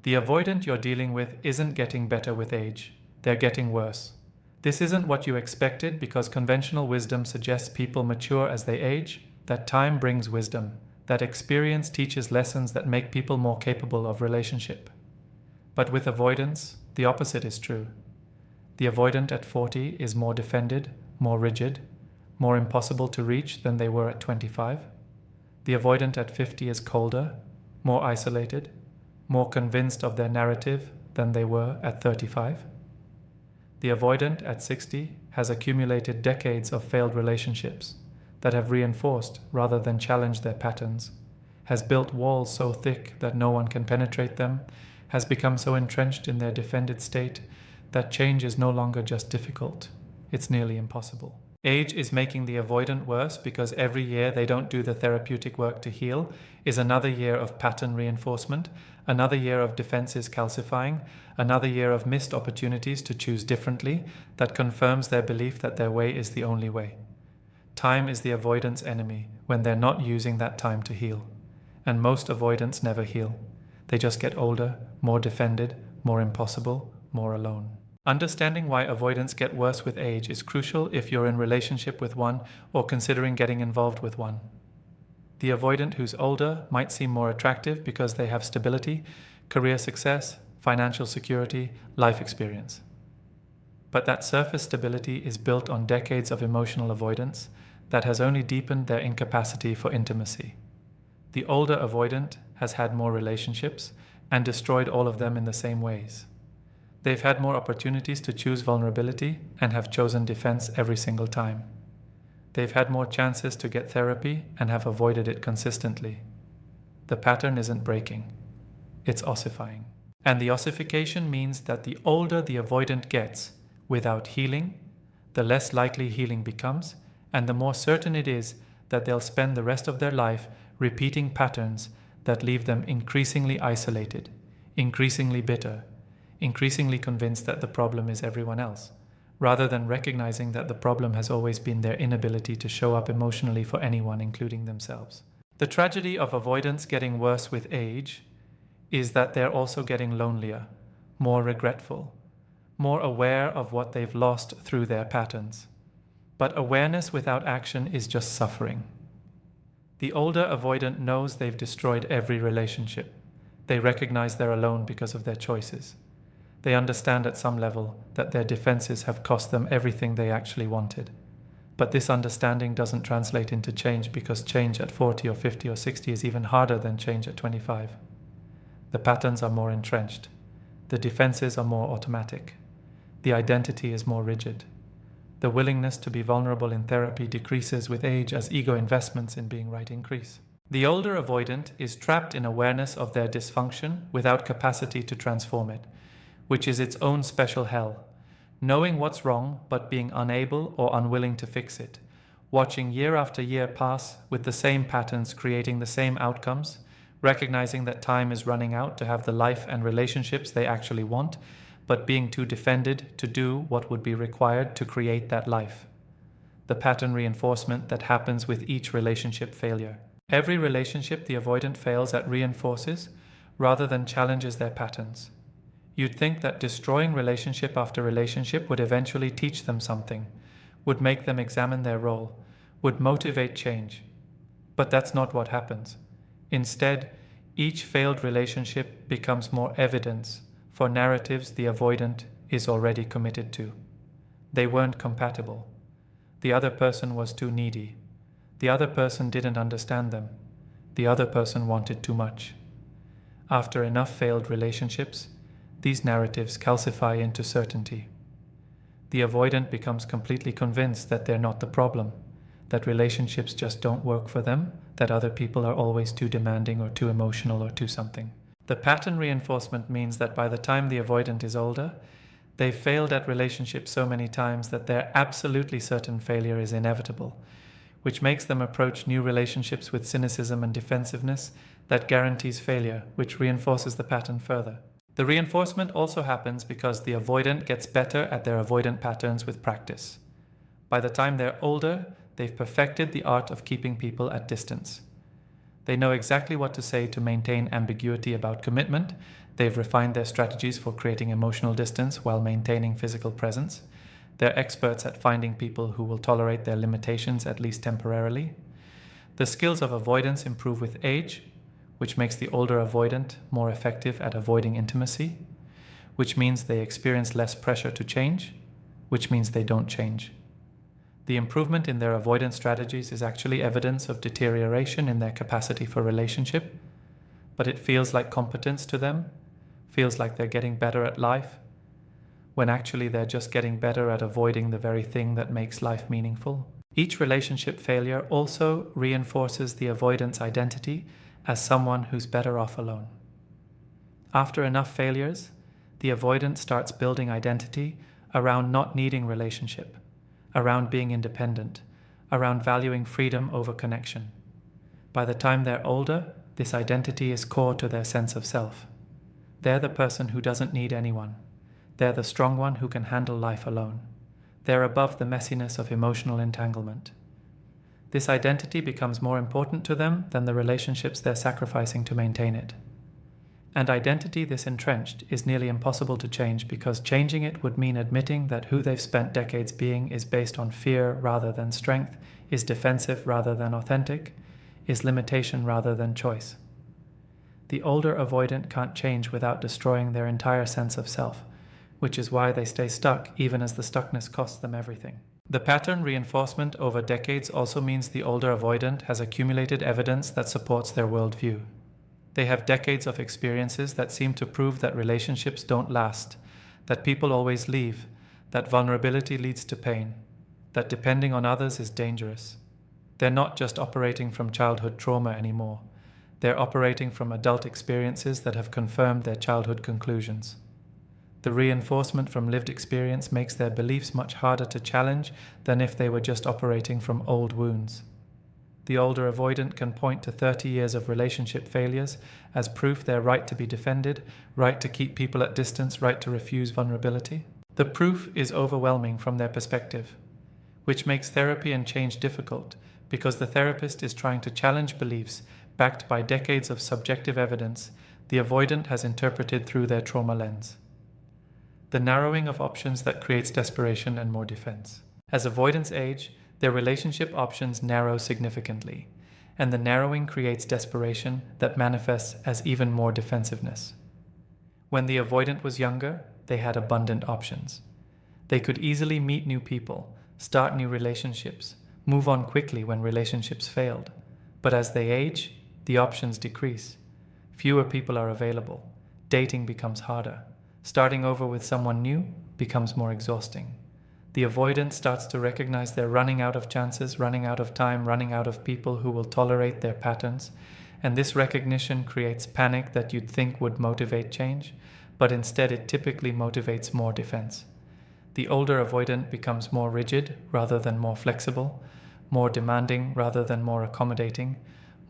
The avoidant you're dealing with isn't getting better with age. They're getting worse. This isn't what you expected because conventional wisdom suggests people mature as they age, that time brings wisdom, that experience teaches lessons that make people more capable of relationship. But with avoidance, the opposite is true. The avoidant at 40 is more defended, more rigid, more impossible to reach than they were at 25. The avoidant at 50 is colder, more isolated, more convinced of their narrative than they were at 35. The avoidant at 60 has accumulated decades of failed relationships that have reinforced rather than challenged their patterns, has built walls so thick that no one can penetrate them, has become so entrenched in their defended state that change is no longer just difficult, it's nearly impossible. Age is making the avoidant worse because every year they don't do the therapeutic work to heal is another year of pattern reinforcement, another year of defenses calcifying, another year of missed opportunities to choose differently that confirms their belief that their way is the only way. Time is the avoidant's enemy when they're not using that time to heal. And most avoidants never heal. They just get older, more defended, more impossible, more alone. Understanding why avoidants get worse with age is crucial if you're in relationship with one or considering getting involved with one. The avoidant who's older might seem more attractive because they have stability, career success, financial security, life experience. But that surface stability is built on decades of emotional avoidance that has only deepened their incapacity for intimacy. The older avoidant has had more relationships and destroyed all of them in the same ways. They've had more opportunities to choose vulnerability and have chosen defense every single time. They've had more chances to get therapy and have avoided it consistently. The pattern isn't breaking, it's ossifying. And the ossification means that the older the avoidant gets without healing, the less likely healing becomes, and the more certain it is that they'll spend the rest of their life repeating patterns that leave them increasingly isolated, increasingly bitter, increasingly convinced that the problem is everyone else, rather than recognizing that the problem has always been their inability to show up emotionally for anyone, including themselves. The tragedy of avoidance getting worse with age is that they're also getting lonelier, more regretful, more aware of what they've lost through their patterns. But awareness without action is just suffering. The older avoidant knows they've destroyed every relationship. They recognize they're alone because of their choices. They understand at some level that their defenses have cost them everything they actually wanted. But this understanding doesn't translate into change because change at 40 or 50 or 60 is even harder than change at 25. The patterns are more entrenched. The defenses are more automatic. The identity is more rigid. The willingness to be vulnerable in therapy decreases with age as ego investments in being right increase. The older avoidant is trapped in awareness of their dysfunction without capacity to transform it, which is its own special hell. Knowing what's wrong but being unable or unwilling to fix it. Watching year after year pass with the same patterns creating the same outcomes, recognizing that time is running out to have the life and relationships they actually want, but being too defended to do what would be required to create that life. The pattern reinforcement that happens with each relationship failure. Every relationship the avoidant fails at reinforces rather than challenges their patterns. You'd think that destroying relationship after relationship would eventually teach them something, would make them examine their role, would motivate change. But that's not what happens. Instead, each failed relationship becomes more evidence for narratives the avoidant is already committed to. They weren't compatible. The other person was too needy. The other person didn't understand them. The other person wanted too much. After enough failed relationships, these narratives calcify into certainty. The avoidant becomes completely convinced that they're not the problem, that relationships just don't work for them, that other people are always too demanding or too emotional or too something. The pattern reinforcement means that by the time the avoidant is older, they've failed at relationships so many times that they're absolutely certain failure is inevitable, which makes them approach new relationships with cynicism and defensiveness that guarantees failure, which reinforces the pattern further. The reinforcement also happens because the avoidant gets better at their avoidant patterns with practice. By the time they're older, they've perfected the art of keeping people at distance. They know exactly what to say to maintain ambiguity about commitment. They've refined their strategies for creating emotional distance while maintaining physical presence. They're experts at finding people who will tolerate their limitations at least temporarily. The skills of avoidance improve with age, which makes the older avoidant more effective at avoiding intimacy, which means they experience less pressure to change, which means they don't change. The improvement in their avoidance strategies is actually evidence of deterioration in their capacity for relationship, but it feels like competence to them, feels like they're getting better at life, when actually they're just getting better at avoiding the very thing that makes life meaningful. Each relationship failure also reinforces the avoidance identity as someone who's better off alone. After enough failures, the avoidant starts building identity around not needing relationship, around being independent, around valuing freedom over connection. By the time they're older, this identity is core to their sense of self. They're the person who doesn't need anyone. They're the strong one who can handle life alone. They're above the messiness of emotional entanglement. This identity becomes more important to them than the relationships they're sacrificing to maintain it. And identity this entrenched is nearly impossible to change because changing it would mean admitting that who they've spent decades being is based on fear rather than strength, is defensive rather than authentic, is limitation rather than choice. The older avoidant can't change without destroying their entire sense of self, which is why they stay stuck even as the stuckness costs them everything. The pattern reinforcement over decades also means the older avoidant has accumulated evidence that supports their worldview. They have decades of experiences that seem to prove that relationships don't last, that people always leave, that vulnerability leads to pain, that depending on others is dangerous. They're not just operating from childhood trauma anymore. They're operating from adult experiences that have confirmed their childhood conclusions. The reinforcement from lived experience makes their beliefs much harder to challenge than if they were just operating from old wounds. The older avoidant can point to 30 years of relationship failures as proof they're right to be defended, right to keep people at distance, right to refuse vulnerability. The proof is overwhelming from their perspective, which makes therapy and change difficult because the therapist is trying to challenge beliefs backed by decades of subjective evidence the avoidant has interpreted through their trauma lens. The narrowing of options that creates desperation and more defense. As avoidants age, their relationship options narrow significantly, and the narrowing creates desperation that manifests as even more defensiveness. When the avoidant was younger, they had abundant options. They could easily meet new people, start new relationships, move on quickly when relationships failed. But as they age, the options decrease. Fewer people are available. Dating becomes harder. Starting over with someone new becomes more exhausting. The avoidant starts to recognize they're running out of chances, running out of time, running out of people who will tolerate their patterns, and this recognition creates panic that you'd think would motivate change, but instead it typically motivates more defense. The older avoidant becomes more rigid rather than more flexible, more demanding rather than more accommodating,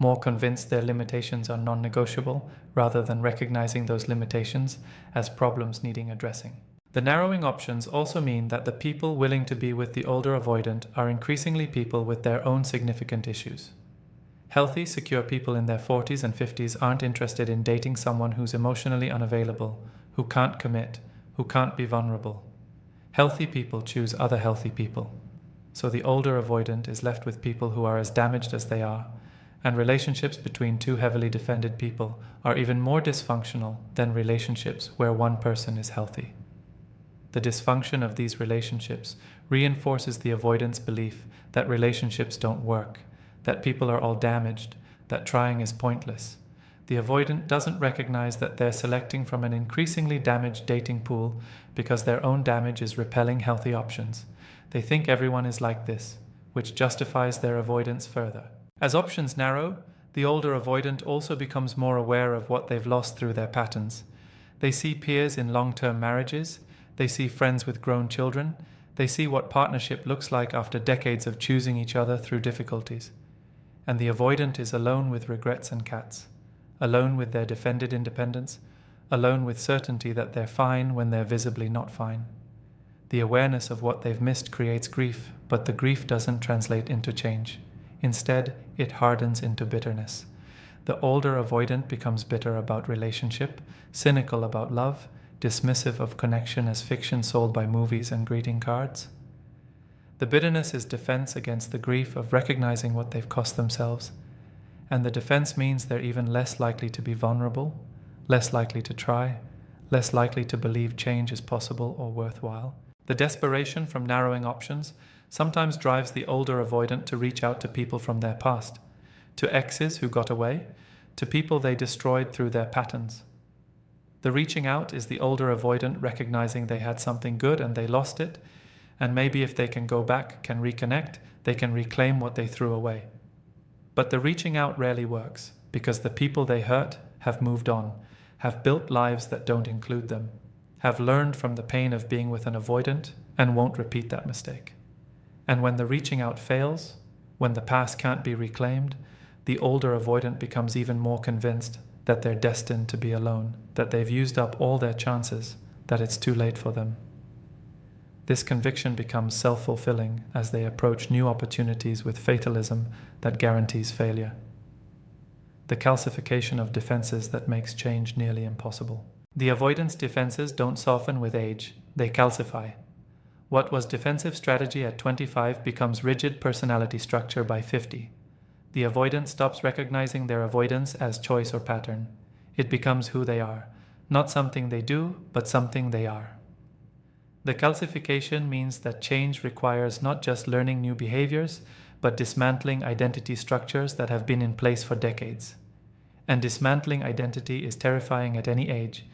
more convinced their limitations are non-negotiable rather than recognizing those limitations as problems needing addressing. The narrowing options also mean that the people willing to be with the older avoidant are increasingly people with their own significant issues. Healthy, secure people in their 40s and 50s aren't interested in dating someone who's emotionally unavailable, who can't commit, who can't be vulnerable. Healthy people choose other healthy people. So the older avoidant is left with people who are as damaged as they are, and relationships between two heavily defended people are even more dysfunctional than relationships where one person is healthy. The dysfunction of these relationships reinforces the avoidant's belief that relationships don't work, that people are all damaged, that trying is pointless. The avoidant doesn't recognize that they're selecting from an increasingly damaged dating pool because their own damage is repelling healthy options. They think everyone is like this, which justifies their avoidance further. As options narrow, the older avoidant also becomes more aware of what they've lost through their patterns. They see peers in long-term marriages, they see friends with grown children, they see what partnership looks like after decades of choosing each other through difficulties. And the avoidant is alone with regrets and cats, alone with their defended independence, alone with certainty that they're fine when they're visibly not fine. The awareness of what they've missed creates grief, but the grief doesn't translate into change. Instead, it hardens into bitterness. The older avoidant becomes bitter about relationship, cynical about love, dismissive of connection as fiction sold by movies and greeting cards. The bitterness is defense against the grief of recognizing what they've cost themselves, and the defense means they're even less likely to be vulnerable, less likely to try, less likely to believe change is possible or worthwhile. The desperation from narrowing options sometimes drives the older avoidant to reach out to people from their past, to exes who got away, to people they destroyed through their patterns. The reaching out is the older avoidant recognizing they had something good and they lost it, and maybe if they can go back, can reconnect, they can reclaim what they threw away. But the reaching out rarely works, because the people they hurt have moved on, have built lives that don't include them, have learned from the pain of being with an avoidant, and won't repeat that mistake. And when the reaching out fails, when the past can't be reclaimed, the older avoidant becomes even more convinced that they're destined to be alone, that they've used up all their chances, that it's too late for them. This conviction becomes self-fulfilling as they approach new opportunities with fatalism that guarantees failure. The calcification of defenses that makes change nearly impossible. The avoidance defenses don't soften with age, they calcify. What was defensive strategy at 25 becomes rigid personality structure by 50. The avoidant stops recognizing their avoidance as choice or pattern. It becomes who they are, not something they do, but something they are. The calcification means that change requires not just learning new behaviors, but dismantling identity structures that have been in place for decades. And dismantling identity is terrifying at any age,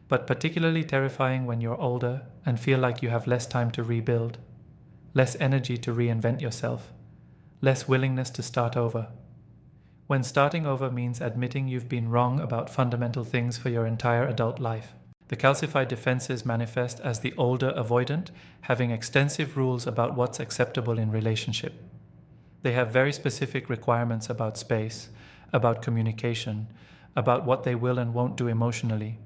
but particularly terrifying when you're older and feel like you have less time to rebuild, less energy to reinvent yourself, less willingness to start over. When starting over means admitting you've been wrong about fundamental things for your entire adult life. The calcified defenses manifest as the older avoidant having extensive rules about what's acceptable in relationship. They have very specific requirements about space, about communication, about what they will and won't do emotionally.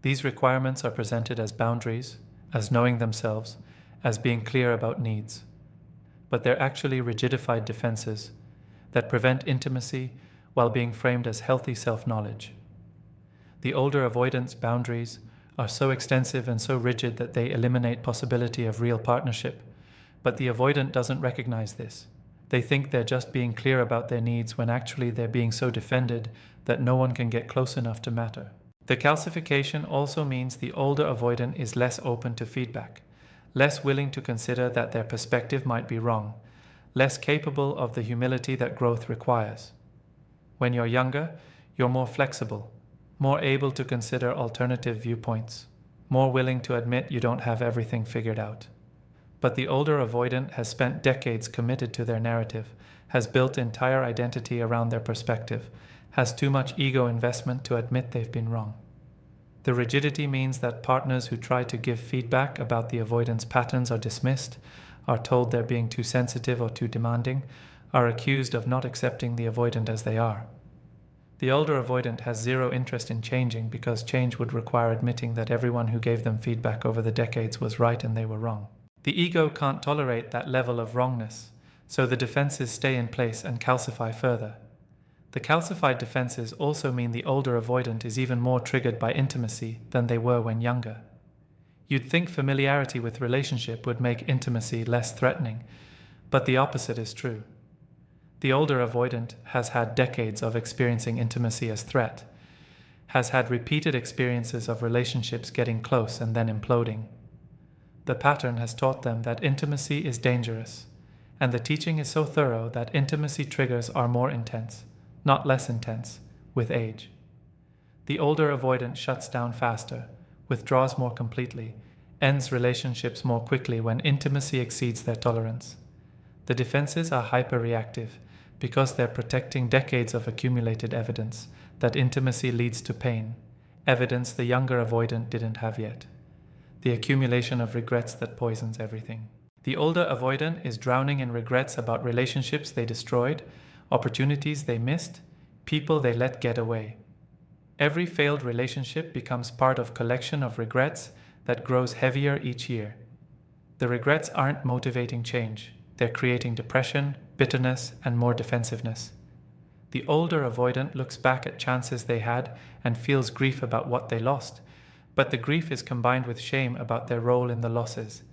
These requirements are presented as boundaries, as knowing themselves, as being clear about needs. But they're actually rigidified defenses that prevent intimacy while being framed as healthy self-knowledge. The older avoidance boundaries are so extensive and so rigid that they eliminate possibility of real partnership, but the avoidant doesn't recognize this. They think they're just being clear about their needs when actually they're being so defended that no one can get close enough to matter. The calcification also means the older avoidant is less open to feedback, less willing to consider that their perspective might be wrong, less capable of the humility that growth requires. When you're younger, you're more flexible, more able to consider alternative viewpoints, more willing to admit you don't have everything figured out. But the older avoidant has spent decades committed to their narrative, has built entire identity around their perspective, has too much ego investment to admit they've been wrong. The rigidity means that partners who try to give feedback about the avoidance patterns are dismissed, are told they're being too sensitive or too demanding, are accused of not accepting the avoidant as they are. The older avoidant has zero interest in changing because change would require admitting that everyone who gave them feedback over the decades was right and they were wrong. The ego can't tolerate that level of wrongness, so the defenses stay in place and calcify further. The calcified defenses also mean the older avoidant is even more triggered by intimacy than they were when younger. You'd think familiarity with relationship would make intimacy less threatening, but the opposite is true. The older avoidant has had decades of experiencing intimacy as threat, has had repeated experiences of relationships getting close and then imploding. The pattern has taught them that intimacy is dangerous, and the teaching is so thorough that intimacy triggers are more intense, not less intense, with age. The older avoidant shuts down faster, withdraws more completely, ends relationships more quickly when intimacy exceeds their tolerance. The defenses are hyperreactive, because they're protecting decades of accumulated evidence that intimacy leads to pain, evidence the younger avoidant didn't have yet. The accumulation of regrets that poisons everything. The older avoidant is drowning in regrets about relationships they destroyed, opportunities they missed, people they let get away. Every failed relationship becomes part of a collection of regrets that grows heavier each year. The regrets aren't motivating change. They're creating depression, bitterness, and more defensiveness. The older avoidant looks back at chances they had and feels grief about what they lost, but the grief is combined with shame about their role in the losses.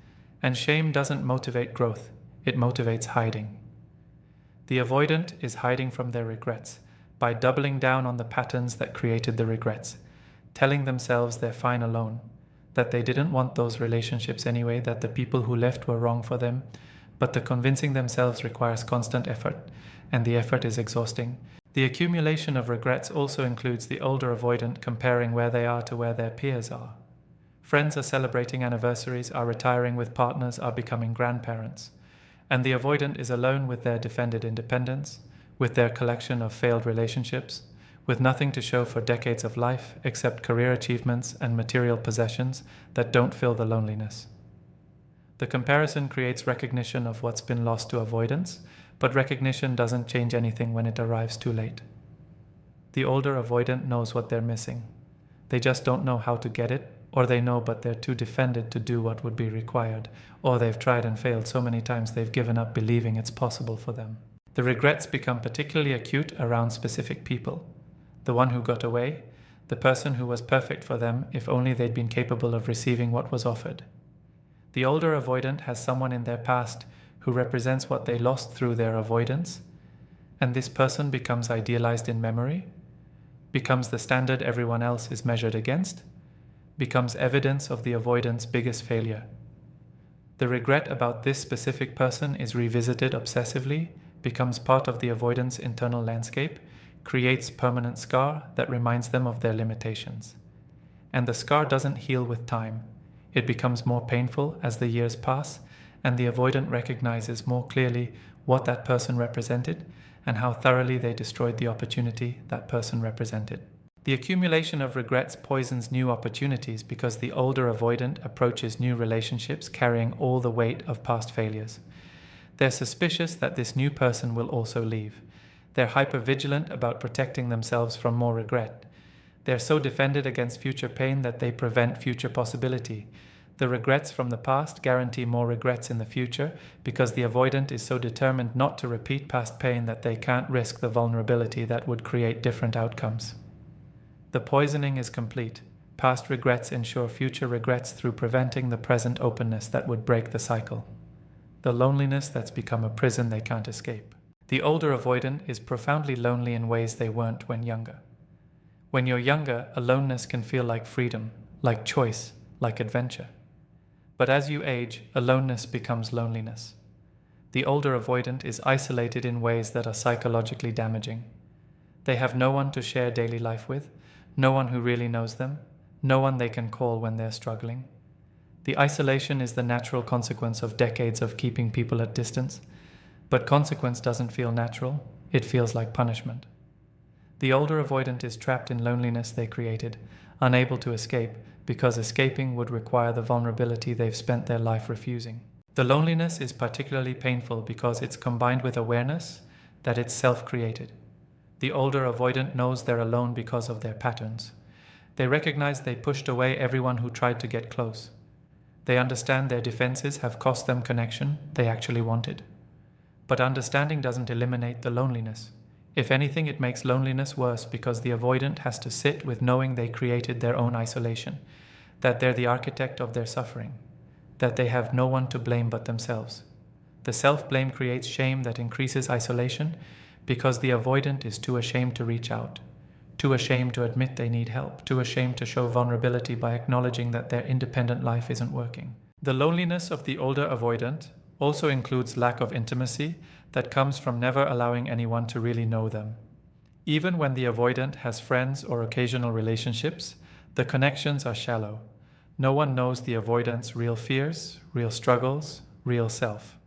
And shame doesn't motivate growth, it motivates hiding. The avoidant is hiding from their regrets by doubling down on the patterns that created the regrets, telling themselves they're fine alone, that they didn't want those relationships anyway, that the people who left were wrong for them, but the convincing themselves requires constant effort, and the effort is exhausting. The accumulation of regrets also includes the older avoidant comparing where they are to where their peers are. Friends are celebrating anniversaries, are retiring with partners, are becoming grandparents. And the avoidant is alone with their defended independence, with their collection of failed relationships, with nothing to show for decades of life except career achievements and material possessions that don't fill the loneliness. The comparison creates recognition of what's been lost to avoidance, but recognition doesn't change anything when it arrives too late. The older avoidant knows what they're missing. They just don't know how to get it, or they know but they're too defended to do what would be required, or they've tried and failed so many times they've given up believing it's possible for them. The regrets become particularly acute around specific people. The one who got away, the person who was perfect for them if only they'd been capable of receiving what was offered. The older avoidant has someone in their past who represents what they lost through their avoidance, and this person becomes idealized in memory, becomes the standard everyone else is measured against, becomes evidence of the avoidant's biggest failure. The regret about this specific person is revisited obsessively, becomes part of the avoidant's internal landscape, creates permanent scar that reminds them of their limitations. And the scar doesn't heal with time. It becomes more painful as the years pass, and the avoidant recognizes more clearly what that person represented and how thoroughly they destroyed the opportunity that person represented. The accumulation of regrets poisons new opportunities because the older avoidant approaches new relationships carrying all the weight of past failures. They're suspicious that this new person will also leave. They're hypervigilant about protecting themselves from more regret. They're so defended against future pain that they prevent future possibility. The regrets from the past guarantee more regrets in the future because the avoidant is so determined not to repeat past pain that they can't risk the vulnerability that would create different outcomes. The poisoning is complete. Past regrets ensure future regrets through preventing the present openness that would break the cycle. The loneliness that's become a prison they can't escape. The older avoidant is profoundly lonely in ways they weren't when younger. When you're younger, aloneness can feel like freedom, like choice, like adventure. But as you age, aloneness becomes loneliness. The older avoidant is isolated in ways that are psychologically damaging. They have no one to share daily life with, no one who really knows them, no one they can call when they're struggling. The isolation is the natural consequence of decades of keeping people at distance, but consequence doesn't feel natural, it feels like punishment. The older avoidant is trapped in loneliness they created, unable to escape, because escaping would require the vulnerability they've spent their life refusing. The loneliness is particularly painful because it's combined with awareness that it's self-created. The older avoidant knows they're alone because of their patterns. They recognize they pushed away everyone who tried to get close. They understand their defenses have cost them connection they actually wanted. But understanding doesn't eliminate the loneliness. If anything, it makes loneliness worse because the avoidant has to sit with knowing they created their own isolation, that they're the architect of their suffering, that they have no one to blame but themselves. The self-blame creates shame that increases isolation because the avoidant is too ashamed to reach out, too ashamed to admit they need help, too ashamed to show vulnerability by acknowledging that their independent life isn't working. The loneliness of the older avoidant also includes lack of intimacy that comes from never allowing anyone to really know them. Even when the avoidant has friends or occasional relationships, the connections are shallow. No one knows the avoidant's real fears, real struggles, real self.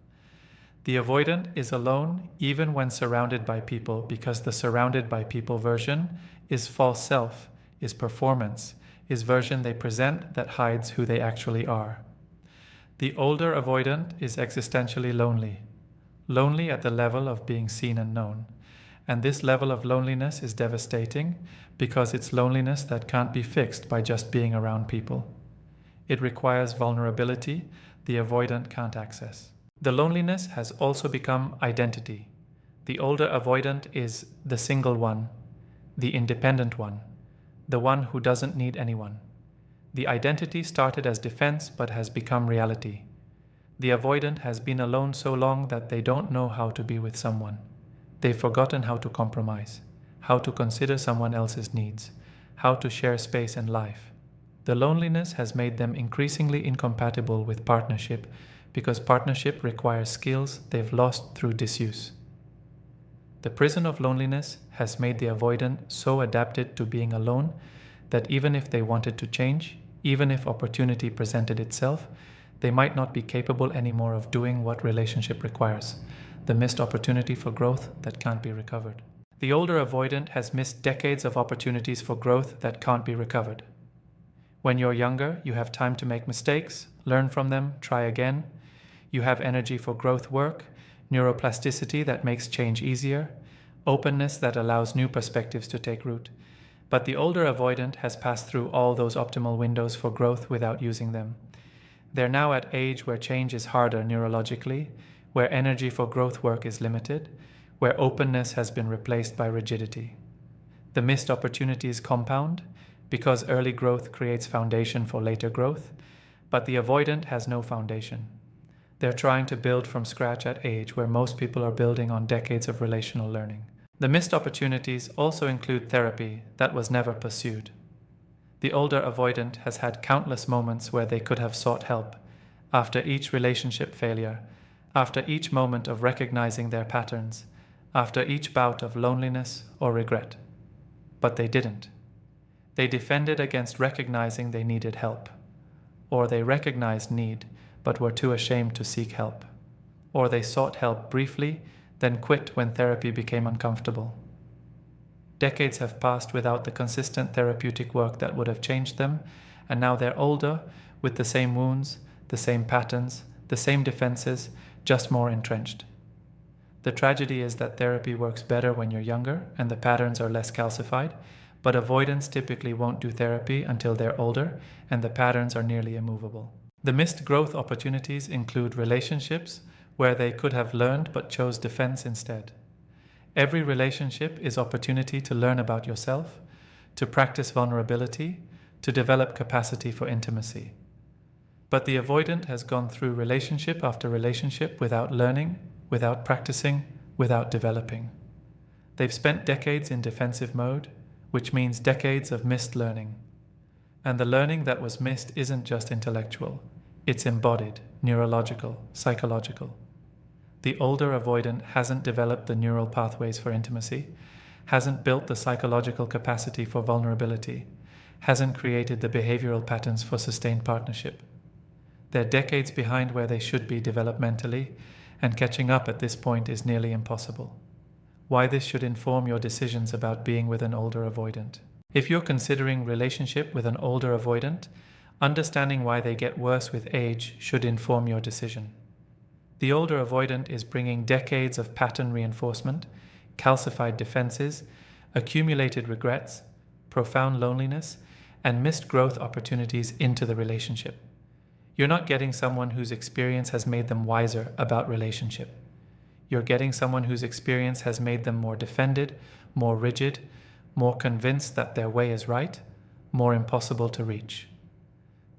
The avoidant is alone even when surrounded by people because the surrounded by people version is false self, is performance, is version they present that hides who they actually are. The older avoidant is existentially lonely. Lonely at the level of being seen and known. And this level of loneliness is devastating because it's loneliness that can't be fixed by just being around people. It requires vulnerability the avoidant can't access. The loneliness has also become identity. The older avoidant is the single one, the independent one, the one who doesn't need anyone. The identity started as defense but has become reality. The avoidant has been alone so long that they don't know how to be with someone. They've forgotten how to compromise, how to consider someone else's needs, how to share space and life. The loneliness has made them increasingly incompatible with partnership because partnership requires skills they've lost through disuse. The prison of loneliness has made the avoidant so adapted to being alone that even if they wanted to change, even if opportunity presented itself, they might not be capable anymore of doing what relationship requires, the missed opportunity for growth that can't be recovered. The older avoidant has missed decades of opportunities for growth that can't be recovered. When you're younger, you have time to make mistakes, learn from them, try again. You have energy for growth work, neuroplasticity that makes change easier, openness that allows new perspectives to take root. But the older avoidant has passed through all those optimal windows for growth without using them. They're now at age where change is harder neurologically, where energy for growth work is limited, where openness has been replaced by rigidity. The missed opportunities compound because early growth creates foundation for later growth, but the avoidant has no foundation. They're trying to build from scratch at age where most people are building on decades of relational learning. The missed opportunities also include therapy that was never pursued. The older avoidant has had countless moments where they could have sought help, after each relationship failure, after each moment of recognizing their patterns, after each bout of loneliness or regret. But they didn't. They defended against recognizing they needed help, or they recognized need but were too ashamed to seek help, or they sought help briefly, then quit when therapy became uncomfortable. Decades have passed without the consistent therapeutic work that would have changed them, and now they're older, with the same wounds, the same patterns, the same defenses, just more entrenched. The tragedy is that therapy works better when you're younger and the patterns are less calcified, but avoidants typically won't do therapy until they're older and the patterns are nearly immovable. The missed growth opportunities include relationships where they could have learned but chose defense instead. Every relationship is opportunity to learn about yourself, to practice vulnerability, to develop capacity for intimacy. But the avoidant has gone through relationship after relationship without learning, without practicing, without developing. They've spent decades in defensive mode, which means decades of missed learning. And the learning that was missed isn't just intellectual, it's embodied, neurological, psychological. The older avoidant hasn't developed the neural pathways for intimacy, hasn't built the psychological capacity for vulnerability, hasn't created the behavioral patterns for sustained partnership. They're decades behind where they should be developmentally, and catching up at this point is nearly impossible. Why this should inform your decisions about being with an older avoidant. If you're considering relationship with an older avoidant, understanding why they get worse with age should inform your decision. The older avoidant is bringing decades of pattern reinforcement, calcified defenses, accumulated regrets, profound loneliness, and missed growth opportunities into the relationship. You're not getting someone whose experience has made them wiser about relationship. You're getting someone whose experience has made them more defended, more rigid, more convinced that their way is right, more impossible to reach.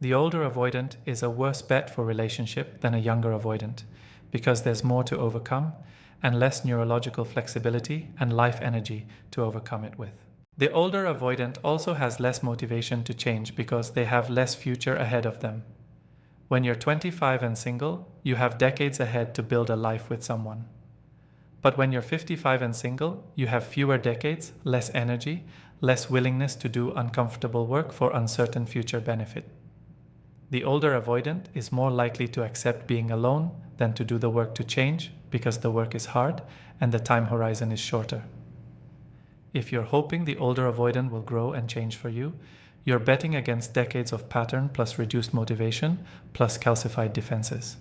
The older avoidant is a worse bet for relationship than a younger avoidant because there's more to overcome and less neurological flexibility and life energy to overcome it with. The older avoidant also has less motivation to change because they have less future ahead of them. When you're 25 and single, you have decades ahead to build a life with someone. But when you're 55 and single, you have fewer decades, less energy, less willingness to do uncomfortable work for uncertain future benefit. The older avoidant is more likely to accept being alone than to do the work to change because the work is hard and the time horizon is shorter. If you're hoping the older avoidant will grow and change for you, you're betting against decades of pattern plus reduced motivation plus calcified defenses.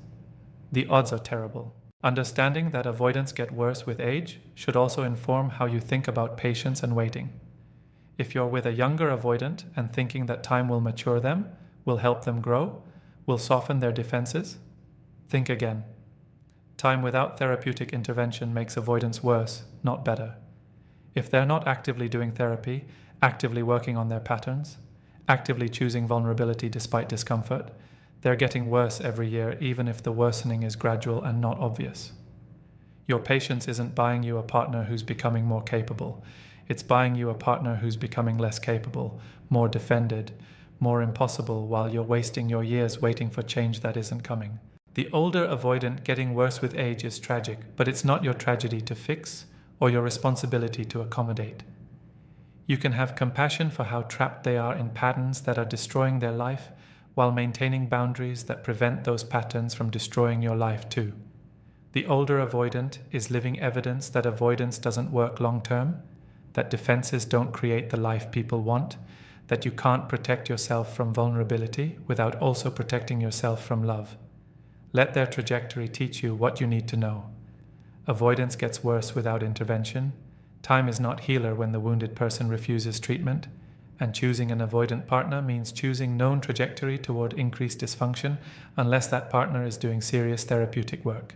The odds are terrible. Understanding that avoidants get worse with age should also inform how you think about patience and waiting. If you're with a younger avoidant and thinking that time will mature them, will help them grow, will soften their defenses, think again. Time without therapeutic intervention makes avoidance worse, not better. If they're not actively doing therapy, actively working on their patterns, actively choosing vulnerability despite discomfort, they're getting worse every year, even if the worsening is gradual and not obvious. Your patience isn't buying you a partner who's becoming more capable. It's buying you a partner who's becoming less capable, more defended, more impossible, while you're wasting your years waiting for change that isn't coming. The older avoidant getting worse with age is tragic, but it's not your tragedy to fix or your responsibility to accommodate. You can have compassion for how trapped they are in patterns that are destroying their life, while maintaining boundaries that prevent those patterns from destroying your life too. The older avoidant is living evidence that avoidance doesn't work long term, that defenses don't create the life people want, that you can't protect yourself from vulnerability without also protecting yourself from love. Let their trajectory teach you what you need to know. Avoidance gets worse without intervention. Time is not healer when the wounded person refuses treatment, and choosing an avoidant partner means choosing known trajectory toward increased dysfunction unless that partner is doing serious therapeutic work.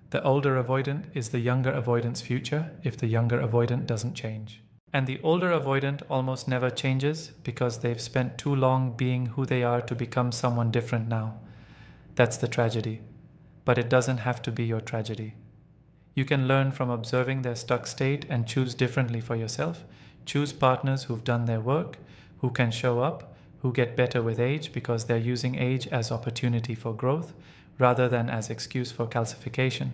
The older avoidant is the younger avoidant's future if the younger avoidant doesn't change. And the older avoidant almost never changes because they've spent too long being who they are to become someone different now. That's the tragedy. But it doesn't have to be your tragedy. You can learn from observing their stuck state and choose differently for yourself. Choose partners who've done their work, who can show up, who get better with age because they're using age as opportunity for growth rather than as excuse for calcification.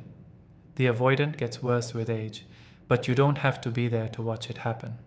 The avoidant gets worse with age, but you don't have to be there to watch it happen.